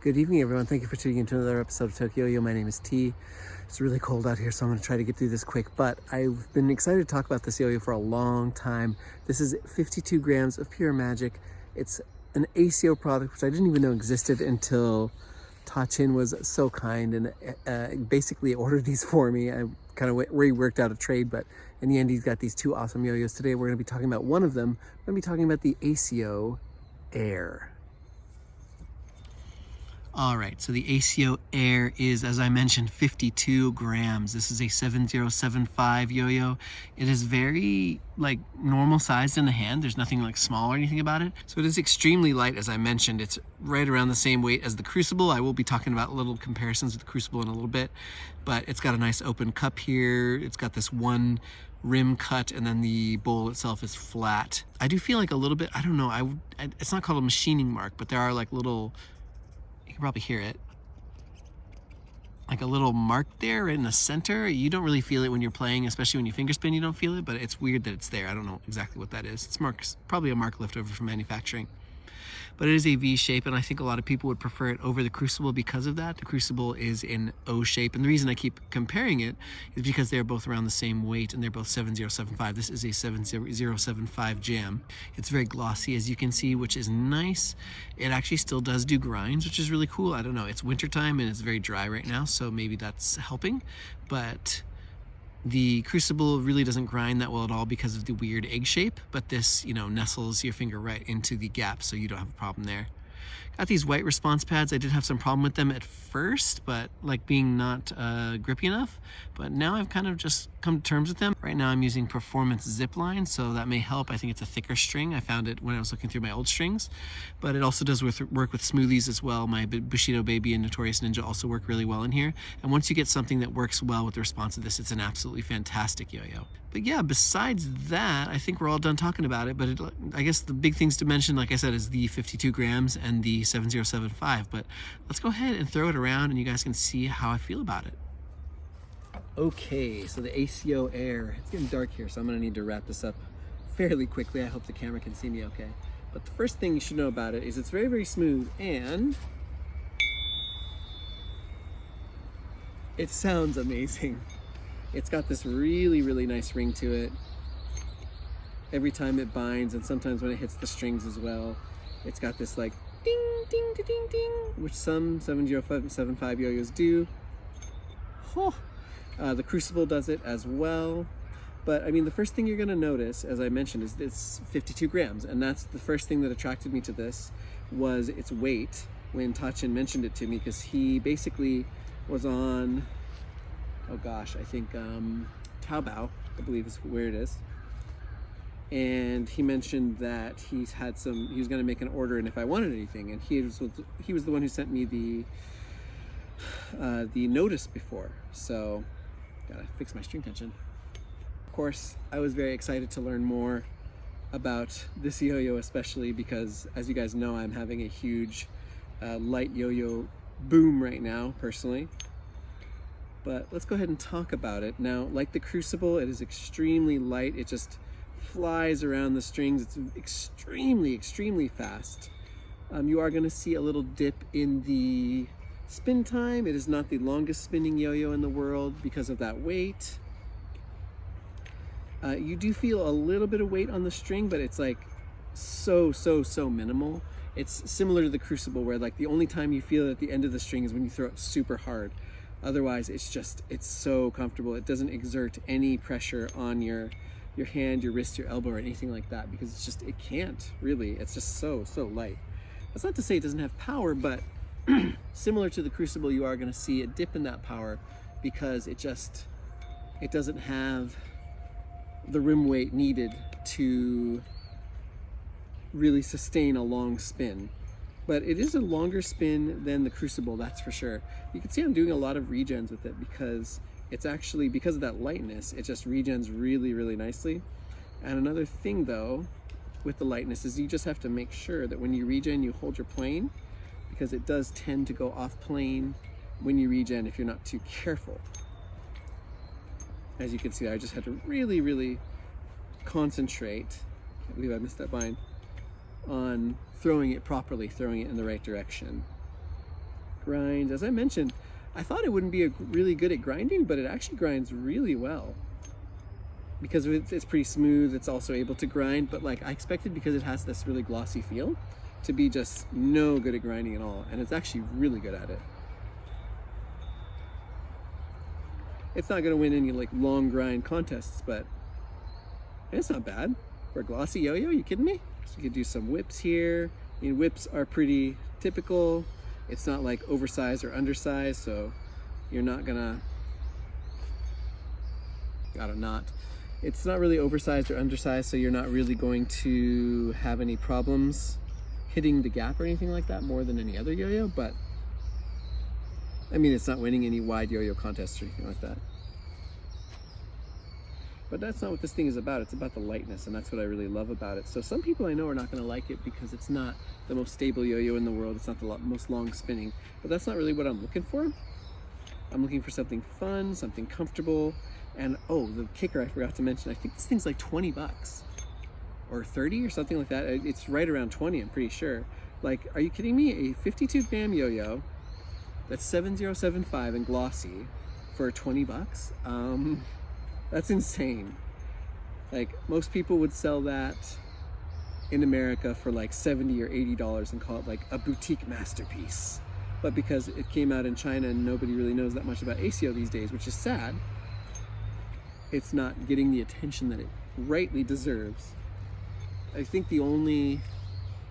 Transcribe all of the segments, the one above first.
Good evening, everyone. Thank you for tuning into another episode of AceYo. My name is T. It's really cold out here, so I'm going to try to get through this quick, but I've been excited to talk about this yo-yo for a long time. This is 52 grams of pure magic. It's an AceYo product, which I didn't even know existed until Ta-Chin was so kind and basically ordered these for me. I kind of reworked out a trade, but in the end, he's got these two awesome yo-yos. Today, we're going to be talking about one of them. We're going to be talking about the AceYo Air. All right, so the AceYo Air is, as I mentioned, 52 grams. This is a 7075 yo-yo. It is very normal sized in the hand. There's nothing small or anything about it. So it is extremely light, as I mentioned. It's right around the same weight as the Crucible. I will be talking about little comparisons with the Crucible in a little bit, but it's got a nice open cup here. It's got this one rim cut, and then the bowl itself is flat. I do feel like a little bit, I don't know, it's not called a machining mark, but there are little, you can probably hear it, like a little mark there in the center. You don't really feel it when you're playing, especially when you finger spin, you don't feel it, but it's weird that it's there. I don't know exactly what that is. It's probably a mark left over from manufacturing. But it is a V shape, and I think a lot of people would prefer it over the Crucible because of that. The Crucible is in O shape, and the reason I keep comparing it is because they're both around the same weight, and they're both 7075. This is a 7075 jam. It's very glossy, as you can see, which is nice. It actually still does do grinds, which is really cool. I don't know, it's wintertime, and it's very dry right now, so maybe that's helping, but the Crucible really doesn't grind that well at all because of the weird egg shape, but this, nestles your finger right into the gap, so you don't have a problem there. Got these white response pads. I did have some problem with them at first, but being not grippy enough, but now I've kind of just come to terms with them. Right now I'm using Performance Zipline, so that may help. I think it's a thicker string. I found it when I was looking through my old strings, but it also does work with smoothies as well. My Bushido Baby and Notorious Ninja also work really well in here, and once you get something that works well with the response of this, it's an absolutely fantastic yo-yo. But yeah, besides that, I think we're all done talking about it, but I guess the big things to mention, like I said, is the 52 grams and the 7075, but let's go ahead and throw it around and you guys can see how I feel about it. Okay, so the AceYo Air. It's getting dark here, so I'm gonna need to wrap this up fairly quickly. I hope the camera can see me okay. But the first thing you should know about it is it's very, very smooth, and it sounds amazing. It's got this really, really nice ring to it every time it binds, and sometimes when it hits the strings as well. It's got this ding, ding, ding, ding, ding, which some 7075 yo-yos do. Oh. The Crucible does it as well. But I mean, the first thing you're gonna notice, as I mentioned, is it's 52 grams. And that's the first thing that attracted me to this, was its weight when Ta-Chin mentioned it to me, because he basically was on, oh gosh, I think Taobao, I believe is where it is. And he mentioned that he was gonna make an order and if I wanted anything. And he was the one who sent me the notice before. So, gotta fix my string tension. Of course, I was very excited to learn more about this yo-yo, especially because, as you guys know, I'm having a huge light yo-yo boom right now, personally. But let's go ahead and talk about it. Now, like the Crucible, it is extremely light. It just flies around the strings. It's extremely, extremely fast. You are gonna see a little dip in the spin time. It is not the longest spinning yo-yo in the world because of that weight. You do feel a little bit of weight on the string, but it's so minimal. It's similar to the Crucible, where the only time you feel it at the end of the string is when you throw it super hard. Otherwise, it's so comfortable. It doesn't exert any pressure on your hand, your wrist, your elbow, or anything like that, because it can't really. It's just so light. That's not to say it doesn't have power, but similar to the Crucible, you are going to see a dip in that power because it doesn't have the rim weight needed to really sustain a long spin. But it is a longer spin than the Crucible, that's for sure. You can see I'm doing a lot of regens with it because it's actually, because of that lightness, it just regens really, really nicely. And another thing though with the lightness is you just have to make sure that when you regen, you hold your plane, because it does tend to go off plane when you regen if you're not too careful. As you can see, I just had to really, really concentrate, can't believe I missed that bind, on throwing it properly, throwing it in the right direction. grinds. As I mentioned, I thought it wouldn't be really good at grinding, but it actually grinds really well. Because it's pretty smooth, it's also able to grind, but like I expected, because it has this really glossy feel, to be just no good at grinding at all, and it's actually really good at it. It's not gonna win any like long grind contests, but it's not bad. For a glossy yo-yo, you kidding me? So you could do some whips here. I mean, whips are pretty typical. It's not like oversized or undersized, so you're not gonna, it's not really oversized or undersized, so you're not really going to have any problems hitting the gap or anything like that more than any other yo-yo, but I mean, it's not winning any wide yo-yo contests or anything like that. But that's not what this thing is about. It's about the lightness, and that's what I really love about it. So some people I know are not going to like it because it's not the most stable yo-yo in the world. It's not the most long spinning, but that's not really what I'm looking for. I'm looking for something fun, something comfortable, and oh, the kicker I forgot to mention, I think this thing's like 20 bucks or 30 or something like that. It's right around 20, I'm pretty sure. Like, are you kidding me? A 52 gram yo-yo that's 7075 and glossy for 20 bucks? That's insane. Like, most people would sell that in America for like $70 or $80 and call it like a boutique masterpiece. But because it came out in China and nobody really knows that much about AceYo these days, which is sad, it's not getting the attention that it rightly deserves. I think the only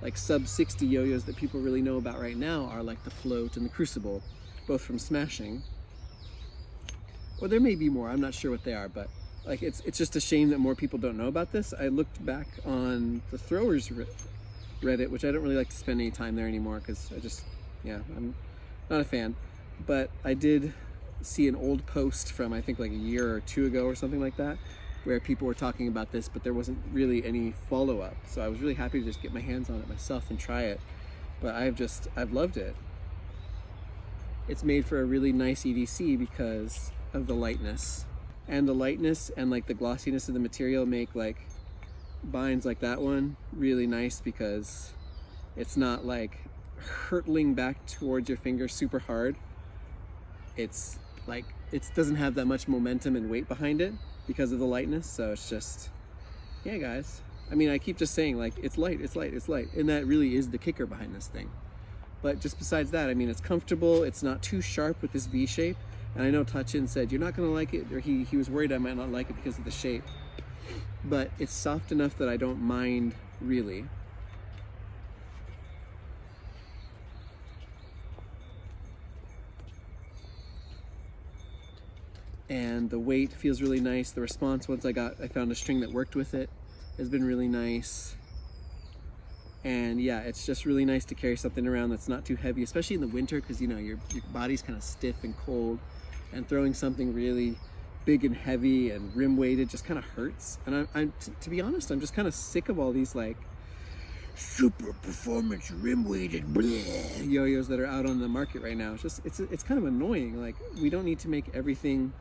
like sub 60 yo-yos that people really know about right now are like the Float and the Crucible, both from Smashing. Or there may be more, I'm not sure what they are, but like it's just a shame that more people don't know about this. I looked back on the Throwers Reddit, which I don't really like to spend any time there anymore because I'm not a fan. But I did see an old post from I think like a year or two ago or something like that, where people were talking about this, but there wasn't really any follow-up. So I was really happy to just get my hands on it myself and try it. But I've loved it. It's made for a really nice EDC because of the lightness. And the lightness and like the glossiness of the material make like binds like that one really nice because it's not like hurtling back towards your finger super hard. It's like, it doesn't have that much momentum and weight behind it because of the lightness. So it's just, yeah guys. I mean, I keep just saying like, it's light, it's light, it's light. And that really is the kicker behind this thing. But just besides that, I mean, it's comfortable. It's not too sharp with this V shape. And I know Tachin said, you're not gonna like it, or he was worried I might not like it because of the shape. But it's soft enough that I don't mind, really. And the weight feels really nice. The response, once I found a string that worked with it, has been really nice. And yeah, it's just really nice to carry something around that's not too heavy, especially in the winter, because you know your body's kind of stiff and cold, and throwing something really big and heavy and rim weighted just kind of hurts. And to be honest, I'm just kind of sick of all these like super performance rim weighted yo-yos that are out on the market right now. It's kind of annoying. Like, we don't need to make everything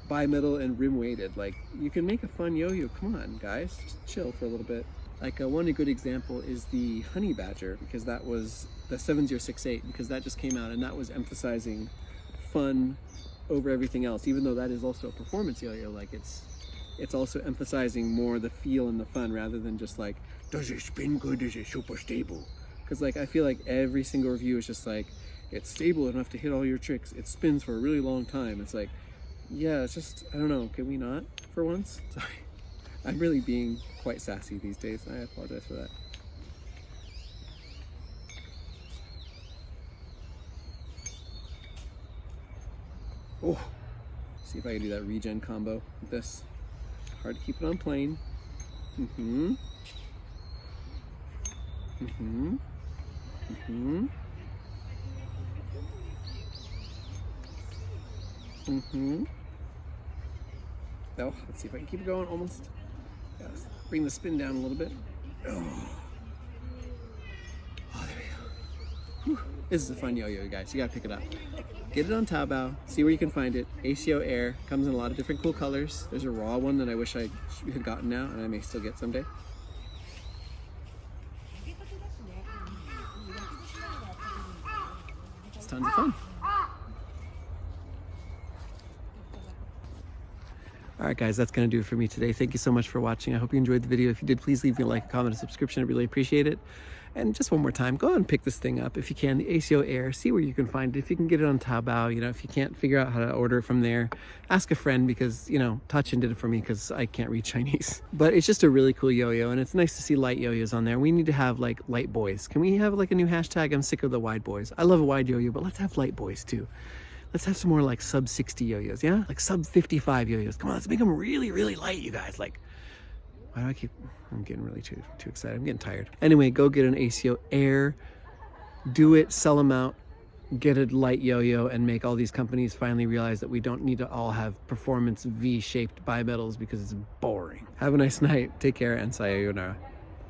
bimetal and rim weighted. Like, you can make a fun yo-yo. Come on guys, just chill for a little bit. Like one good example is the Honey Badger, because that was the 7068, because that just came out and that was emphasizing fun over everything else, even though that is also a performance yo-yo. Like, it's also emphasizing more the feel and the fun rather than just like, does it spin good, is it super stable? Because like, I feel like every single review is just like, it's stable enough to hit all your tricks, it spins for a really long time. It's like, yeah, it's just, I don't know, can we not for once? Sorry, I'm really being quite sassy these days, and I apologize for that. Oh, see if I can do that regen combo with this. Hard to keep it on plane. Mm-hmm. Mm-hmm. Mm-hmm. Mm-hmm. Oh, let's see if I can keep it going. Almost. Yeah, let's bring the spin down a little bit. Oh, there we go. Whew. This is a fun yo-yo, guys. You gotta pick it up. Get it on Taobao, see where you can find it. AceYo Air comes in a lot of different cool colors. There's a raw one that I wish I had gotten now, and I may still get someday. tons of fun. All right, guys, that's going to do it for me today. Thank you so much for watching. I hope you enjoyed the video. If you did, please leave me a like, a comment, a subscription. I really appreciate it. And just one more time, go out and pick this thing up if you can, the AceYo Air. See where you can find it. If you can get it on Taobao, you know, if you can't figure out how to order it from there, ask a friend because, you know, Tachin did it for me because I can't read Chinese. But it's just a really cool yo-yo, and it's nice to see light yo-yos on there. We need to have, like, light boys. Can we have, like, a new hashtag? I'm sick of the wide boys. I love a wide yo-yo, but let's have light boys, too. Let's have some more like sub 60 yo-yos, yeah? Like sub 55 yo-yos. Come on, let's make them really, really light, you guys. Like, why do I keep, I'm getting really too excited. I'm getting tired. Anyway, go get an AceYo Air. Do it, sell them out, get a light yo-yo, and make all these companies finally realize that we don't need to all have performance V-shaped bimetals because it's boring. Have a nice night. Take care, and sayonara.